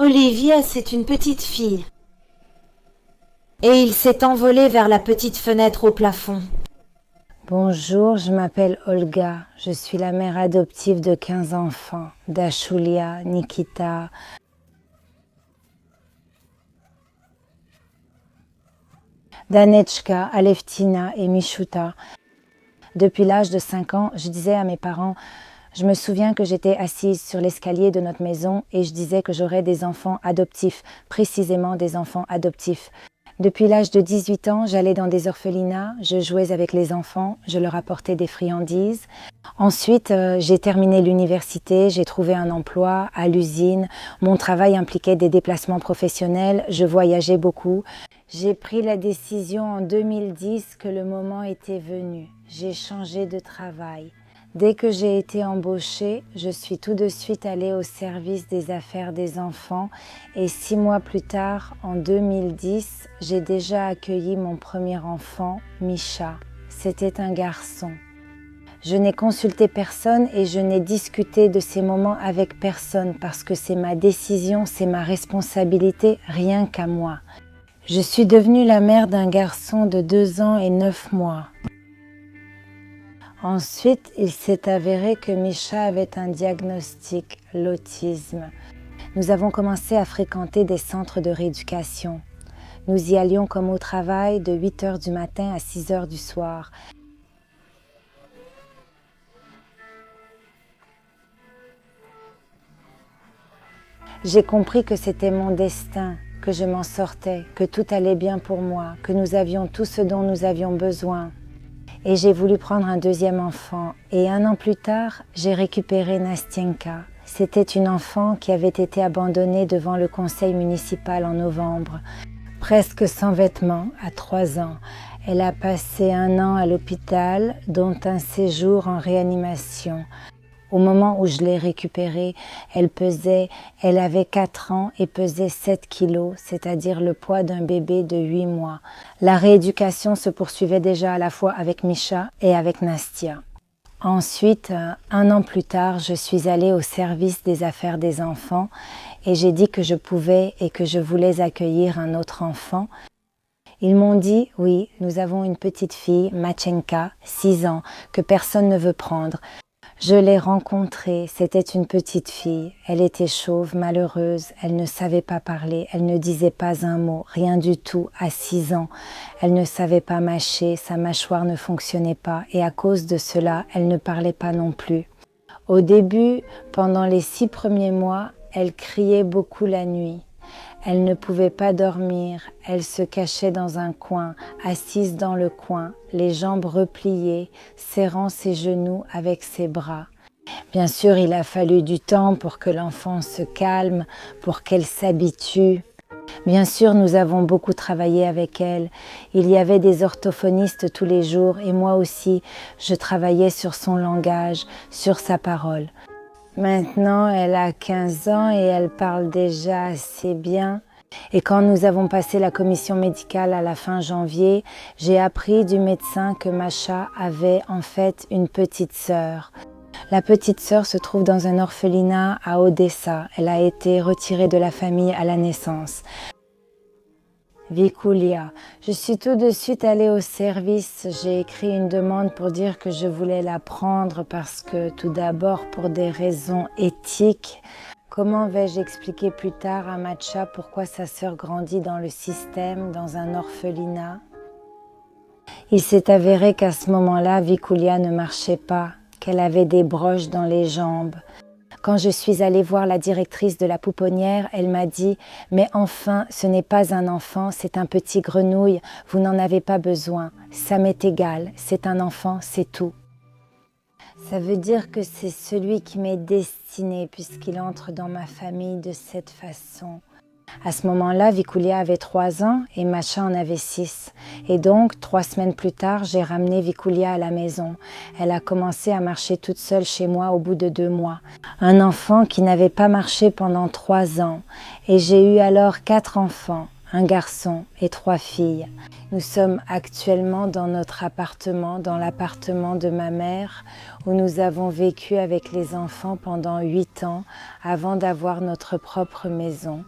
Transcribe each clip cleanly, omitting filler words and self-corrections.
Olivia, c'est une petite fille. Et il s'est envolé vers la petite fenêtre au plafond. Bonjour, je m'appelle Olga. Je suis la mère adoptive de 15 enfants. Dashulia, Nikita, Danechka, Aleftina et Mishuta. Depuis l'âge de 5 ans, je disais à mes parents, je me souviens que j'étais assise sur l'escalier de notre maison et je disais que j'aurais des enfants adoptifs, précisément des enfants adoptifs. Depuis l'âge de 18 ans, j'allais dans des orphelinats, je jouais avec les enfants, je leur apportais des friandises. Ensuite, j'ai terminé l'université, j'ai trouvé un emploi à l'usine. Mon travail impliquait des déplacements professionnels, je voyageais beaucoup. J'ai pris la décision en 2010 que le moment était venu. J'ai changé de travail. Dès que j'ai été embauchée, je suis tout de suite allée au service des affaires des enfants et 6 mois plus tard, en 2010, j'ai déjà accueilli mon premier enfant, Misha. C'était un garçon. Je n'ai consulté personne et je n'ai discuté de ces moments avec personne parce que c'est ma décision, c'est ma responsabilité, rien qu'à moi. Je suis devenue la mère d'un garçon de 2 ans et 9 mois. Ensuite, il s'est avéré que Misha avait un diagnostic, l'autisme. Nous avons commencé à fréquenter des centres de rééducation. Nous y allions comme au travail de 8 h du matin à 6 h du soir. J'ai compris que c'était mon destin, que je m'en sortais, que tout allait bien pour moi, que nous avions tout ce dont nous avions besoin. Et j'ai voulu prendre un deuxième enfant. Et 1 an plus tard, j'ai récupéré Nastienka. C'était une enfant qui avait été abandonnée devant le conseil municipal en novembre. Presque sans vêtements, à 3 ans. Elle a passé 1 an à l'hôpital, dont un séjour en réanimation. Au moment où je l'ai récupérée, elle avait 4 ans et pesait 7 kilos, c'est-à-dire le poids d'un bébé de 8 mois. La rééducation se poursuivait déjà à la fois avec Misha et avec Nastia. Ensuite, 1 an plus tard, je suis allée au service des affaires des enfants et j'ai dit que je pouvais et que je voulais accueillir un autre enfant. Ils m'ont dit, oui, nous avons une petite fille, Machenka, 6 ans, que personne ne veut prendre. Je l'ai rencontrée, c'était une petite fille. Elle était chauve, malheureuse, elle ne savait pas parler, elle ne disait pas un mot, rien du tout, à 6 ans. Elle ne savait pas mâcher, sa mâchoire ne fonctionnait pas et à cause de cela, elle ne parlait pas non plus. Au début, pendant les 6 premiers mois, elle criait beaucoup la nuit. Elle ne pouvait pas dormir, elle se cachait dans un coin, assise dans le coin, les jambes repliées, serrant ses genoux avec ses bras. Bien sûr, il a fallu du temps pour que l'enfant se calme, pour qu'elle s'habitue. Bien sûr, nous avons beaucoup travaillé avec elle. Il y avait des orthophonistes tous les jours et moi aussi, je travaillais sur son langage, sur sa parole. Maintenant, elle a 15 ans et elle parle déjà assez bien. Et quand nous avons passé la commission médicale à la fin janvier, j'ai appris du médecin que Masha avait en fait une petite sœur. La petite sœur se trouve dans un orphelinat à Odessa. Elle a été retirée de la famille à la naissance. Vikulia. Je suis tout de suite allée au service. J'ai écrit une demande pour dire que je voulais la prendre parce que tout d'abord pour des raisons éthiques. Comment vais-je expliquer plus tard à Matcha pourquoi sa sœur grandit dans le système, dans un orphelinat? Il s'est avéré qu'à ce moment-là, Vikulia ne marchait pas, qu'elle avait des broches dans les jambes. Quand je suis allée voir la directrice de la pouponnière, elle m'a dit « Mais enfin, ce n'est pas un enfant, c'est un petit grenouille, vous n'en avez pas besoin. Ça m'est égal, c'est un enfant, c'est tout. » Ça veut dire que c'est celui qui m'est destiné puisqu'il entre dans ma famille de cette façon. À ce moment-là, Vikulia avait 3 ans et Masha en avait 6. Et donc, 3 semaines plus tard, j'ai ramené Vikulia à la maison. Elle a commencé à marcher toute seule chez moi au bout de 2 mois. Un enfant qui n'avait pas marché pendant 3 ans. Et j'ai eu alors 4 enfants. un garçon et 3 filles. Nous sommes actuellement dans notre appartement, dans l'appartement de ma mère, où nous avons vécu avec les enfants pendant 8 ans avant d'avoir notre propre maison.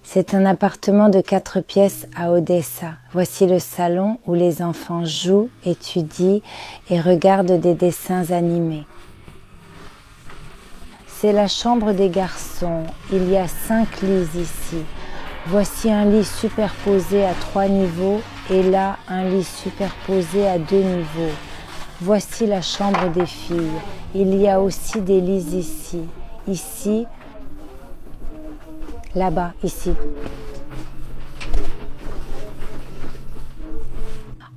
C'est un appartement de 4 pièces à Odessa. Voici le salon où les enfants jouent, étudient et regardent des dessins animés. C'est la chambre des garçons. Il y a 5 lits ici. Voici un lit superposé à 3 niveaux et là un lit superposé à 2 niveaux. Voici la chambre des filles. Il y a aussi des lits ici. Ici, là-bas, ici.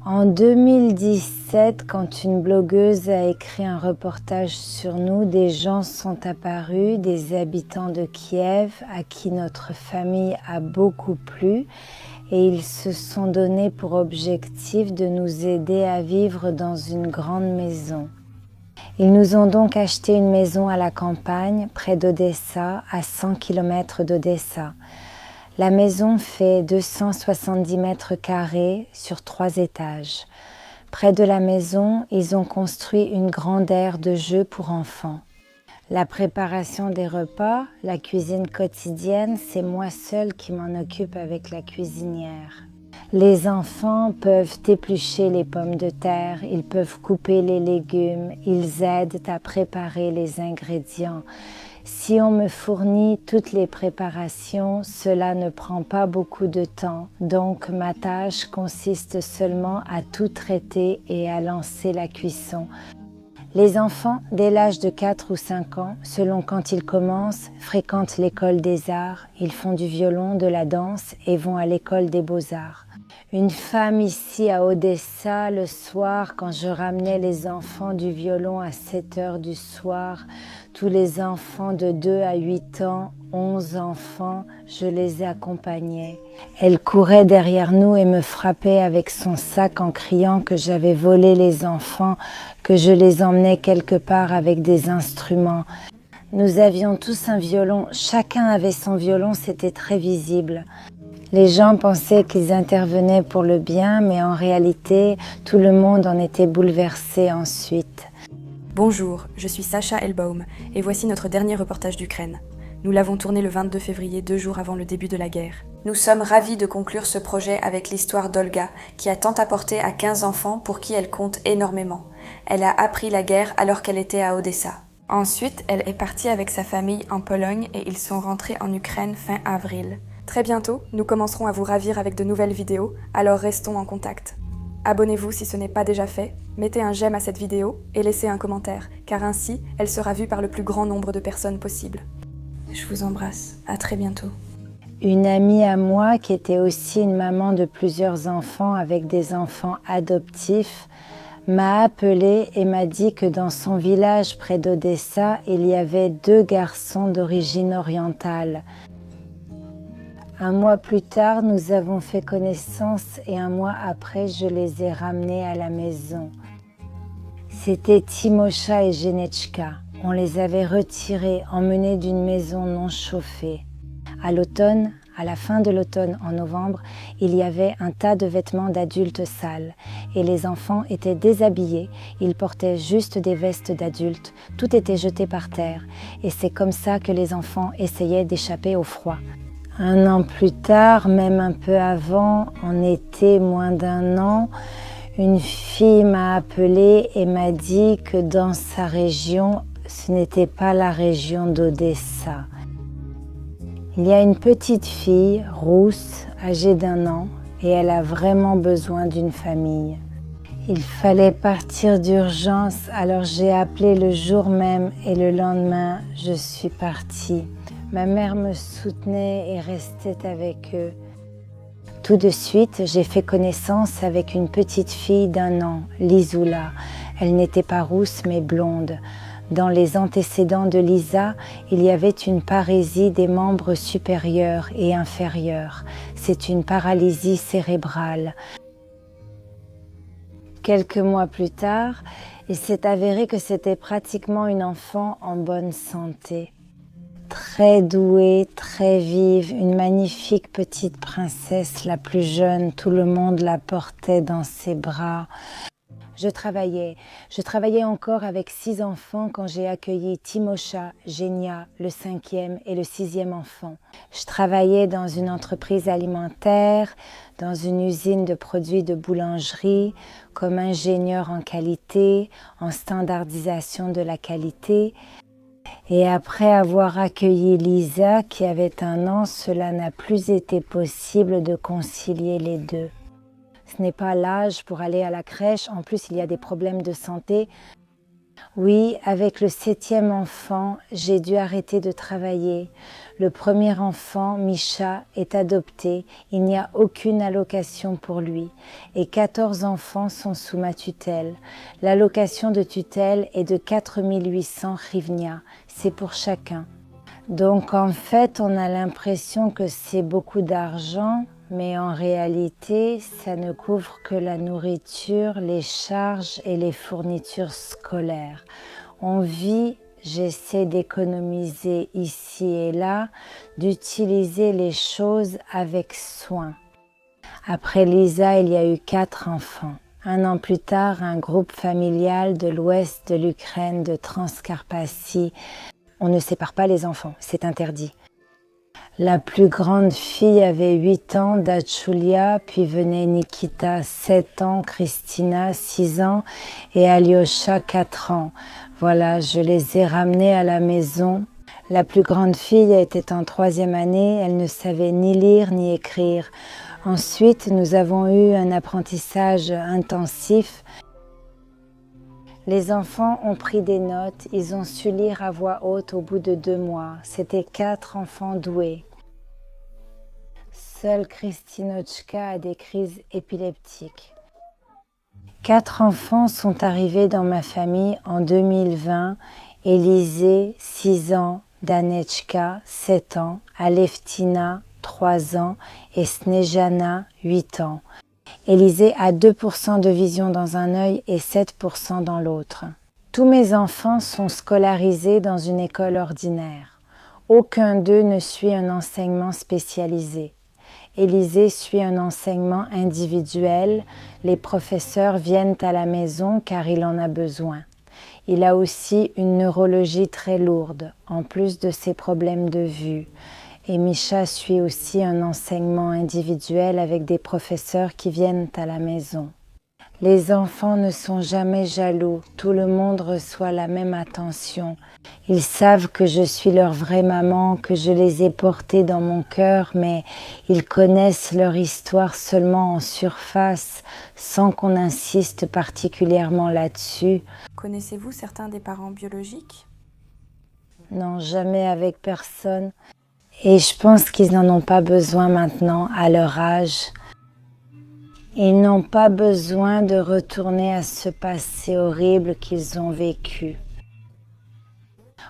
En 2017, quand une blogueuse a écrit un reportage sur nous, des gens sont apparus, des habitants de Kiev à qui notre famille a beaucoup plu et ils se sont donnés pour objectif de nous aider à vivre dans une grande maison. Ils nous ont donc acheté une maison à la campagne, près d'Odessa, à 100 km d'Odessa. La maison fait 270 mètres carrés sur 3 étages. Près de la maison, ils ont construit une grande aire de jeux pour enfants. La préparation des repas, la cuisine quotidienne, c'est moi seule qui m'en occupe avec la cuisinière. Les enfants peuvent éplucher les pommes de terre, ils peuvent couper les légumes, ils aident à préparer les ingrédients. Si on me fournit toutes les préparations, cela ne prend pas beaucoup de temps, donc ma tâche consiste seulement à tout traiter et à lancer la cuisson. Les enfants, dès l'âge de 4 ou 5 ans, selon quand ils commencent, fréquentent l'école des arts, ils font du violon, de la danse et vont à l'école des beaux-arts. Une femme ici à Odessa, le soir, quand je ramenais les enfants du violon à 7 heures du soir, tous les enfants de 2 à 8 ans, 11 enfants, je les accompagnais. Elle courait derrière nous et me frappait avec son sac en criant que j'avais volé les enfants, que je les emmenais quelque part avec des instruments. Nous avions tous un violon, chacun avait son violon, c'était très visible. Les gens pensaient qu'ils intervenaient pour le bien, mais en réalité, tout le monde en était bouleversé ensuite. Bonjour, je suis Sacha Elbaum et voici notre dernier reportage d'Ukraine. Nous l'avons tourné le 22 février, 2 jours avant le début de la guerre. Nous sommes ravis de conclure ce projet avec l'histoire d'Olga, qui a tant apporté à 15 enfants pour qui elle compte énormément. Elle a appris la guerre alors qu'elle était à Odessa. Ensuite, elle est partie avec sa famille en Pologne et ils sont rentrés en Ukraine fin avril. Très bientôt, nous commencerons à vous ravir avec de nouvelles vidéos, alors restons en contact. Abonnez-vous si ce n'est pas déjà fait, mettez un j'aime à cette vidéo et laissez un commentaire, car ainsi, elle sera vue par le plus grand nombre de personnes possible. Je vous embrasse, à très bientôt. Une amie à moi, qui était aussi une maman de plusieurs enfants avec des enfants adoptifs, m'a appelée et m'a dit que dans son village près d'Odessa, il y avait 2 garçons d'origine orientale. Un mois plus tard, nous avons fait connaissance et un mois après, je les ai ramenés à la maison. C'était Timosha et Genechka. On les avait retirés, emmenés d'une maison non chauffée. À l'automne, à la fin de l'automne, en novembre, il y avait un tas de vêtements d'adultes sales et les enfants étaient déshabillés, ils portaient juste des vestes d'adultes, tout était jeté par terre et c'est comme ça que les enfants essayaient d'échapper au froid. Un an plus tard, même un peu avant, en été moins d'1 an, une fille m'a appelée et m'a dit que dans sa région, ce n'était pas la région d'Odessa. Il y a une petite fille, rousse, âgée d'1 an, et elle a vraiment besoin d'une famille. Il fallait partir d'urgence, alors j'ai appelé le jour même et le lendemain, je suis partie. Ma mère me soutenait et restait avec eux. Tout de suite, j'ai fait connaissance avec une petite fille d'1 an, Lisoula. Elle n'était pas rousse mais blonde. Dans les antécédents de Lisa, il y avait une parésie des membres supérieurs et inférieurs. C'est une paralysie cérébrale. Quelques mois plus tard, il s'est avéré que c'était pratiquement une enfant en bonne santé. très douée, très vive, une magnifique petite princesse, la plus jeune. Tout le monde la portait dans ses bras. Je travaillais encore avec 6 enfants quand j'ai accueilli Timosha, Genia, le 5e et le 6e enfant. Je travaillais dans une entreprise alimentaire, dans une usine de produits de boulangerie, comme ingénieur en qualité, en standardisation de la qualité. Et après avoir accueilli Lisa, qui avait 1 an, cela n'a plus été possible de concilier les deux. Ce n'est pas l'âge pour aller à la crèche, en plus il y a des problèmes de santé. Oui, avec le 7e enfant, j'ai dû arrêter de travailler. Le premier enfant, Misha, est adopté, il n'y a aucune allocation pour lui et 14 enfants sont sous ma tutelle. L'allocation de tutelle est de 4 800 hryvnias, c'est pour chacun. Donc en fait, on a l'impression que c'est beaucoup d'argent, mais en réalité, ça ne couvre que la nourriture, les charges et les fournitures scolaires. On vit, j'essaie d'économiser ici et là, d'utiliser les choses avec soin. Après Lisa, il y a eu 4 enfants. 1 an plus tard, un groupe familial de l'ouest de l'Ukraine, de Transcarpathie. On ne sépare pas les enfants, c'est interdit. La plus grande fille avait 8 ans, Dachulia, puis venait Nikita, 7 ans, Christina, 6 ans et Alyosha, 4 ans. Voilà, je les ai ramenés à la maison. La plus grande fille était en 3e année, elle ne savait ni lire ni écrire. Ensuite, nous avons eu un apprentissage intensif. Les enfants ont pris des notes, ils ont su lire à voix haute au bout de 2 mois. C'était 4 enfants doués. Seule Christinochka a des crises épileptiques. 4 enfants sont arrivés dans ma famille en 2020. Élisée, 6 ans, Danechka, 7 ans, Aleftina, 3 ans et Snejana, 8 ans. Élisée a 2% de vision dans un œil et 7% dans l'autre. Tous mes enfants sont scolarisés dans une école ordinaire. Aucun d'eux ne suit un enseignement spécialisé. Élisée suit un enseignement individuel. Les professeurs viennent à la maison car il en a besoin. Il a aussi une neurologie très lourde, en plus de ses problèmes de vue. Et Misha suit aussi un enseignement individuel avec des professeurs qui viennent à la maison. Les enfants ne sont jamais jaloux, tout le monde reçoit la même attention. Ils savent que je suis leur vraie maman, que je les ai portés dans mon cœur, mais ils connaissent leur histoire seulement en surface, sans qu'on insiste particulièrement là-dessus. Connaissez-vous certains des parents biologiques? Non, jamais avec personne. Et je pense qu'ils n'en ont pas besoin maintenant à leur âge. Ils n'ont pas besoin de retourner à ce passé horrible qu'ils ont vécu.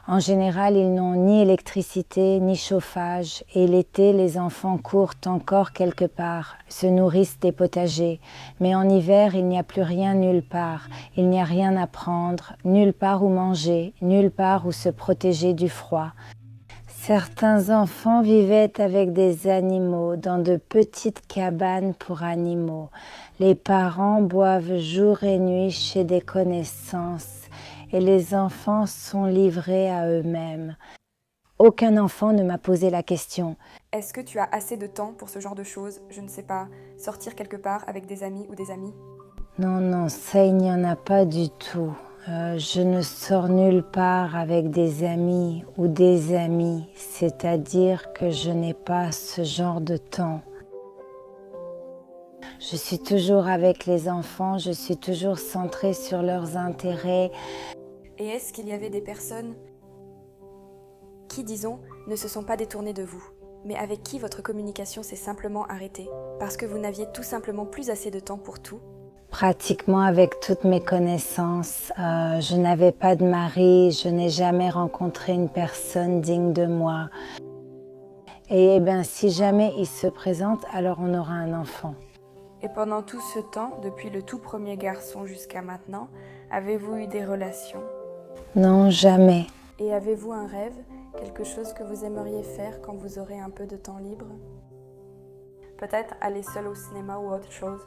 En général, ils n'ont ni électricité ni chauffage et l'été, les enfants courent encore quelque part, se nourrissent des potagers. Mais en hiver, il n'y a plus rien nulle part. Il n'y a rien à prendre, nulle part où manger, nulle part où se protéger du froid. Certains enfants vivaient avec des animaux dans de petites cabanes pour animaux. Les parents boivent jour et nuit chez des connaissances et les enfants sont livrés à eux-mêmes. Aucun enfant ne m'a posé la question. Est-ce que tu as assez de temps pour ce genre de choses? Je ne sais pas, sortir quelque part avec des amis ou des amies? Non, ça il n'y en a pas du tout. Je ne sors nulle part avec des amis ou des amis, c'est-à-dire que je n'ai pas ce genre de temps. Je suis toujours avec les enfants, je suis toujours centrée sur leurs intérêts. Et est-ce qu'il y avait des personnes qui, disons, ne se sont pas détournées de vous, mais avec qui votre communication s'est simplement arrêtée, parce que vous n'aviez tout simplement plus assez de temps pour tout? Pratiquement avec toutes mes connaissances. Je n'avais pas de mari, je n'ai jamais rencontré une personne digne de moi. Et si jamais il se présente, alors on aura un enfant. Et pendant tout ce temps, depuis le tout premier garçon jusqu'à maintenant, avez-vous eu des relations? Non, jamais. Et avez-vous un rêve? Quelque chose que vous aimeriez faire quand vous aurez un peu de temps libre? Peut-être aller seul au cinéma ou autre chose.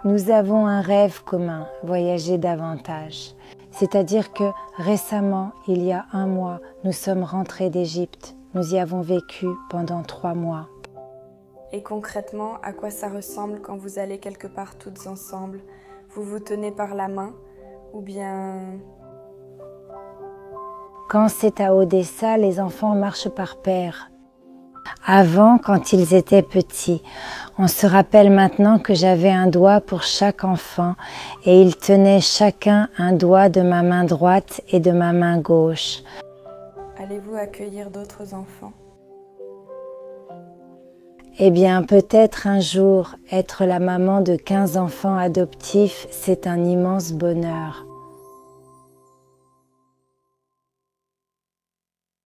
Nous avons un rêve commun, voyager davantage. C'est-à-dire que récemment, il y a 1 mois, nous sommes rentrés d'Égypte. Nous y avons vécu pendant 3 mois. Et concrètement, à quoi ça ressemble quand vous allez quelque part toutes ensemble? Vous vous tenez par la main ou bien... Quand c'est à Odessa, les enfants marchent par paire. Avant, quand ils étaient petits, on se rappelle maintenant que j'avais un doigt pour chaque enfant et ils tenaient chacun un doigt de ma main droite et de ma main gauche. Allez-vous accueillir d'autres enfants? Eh bien, peut-être un jour, être la maman de 15 enfants adoptifs, c'est un immense bonheur.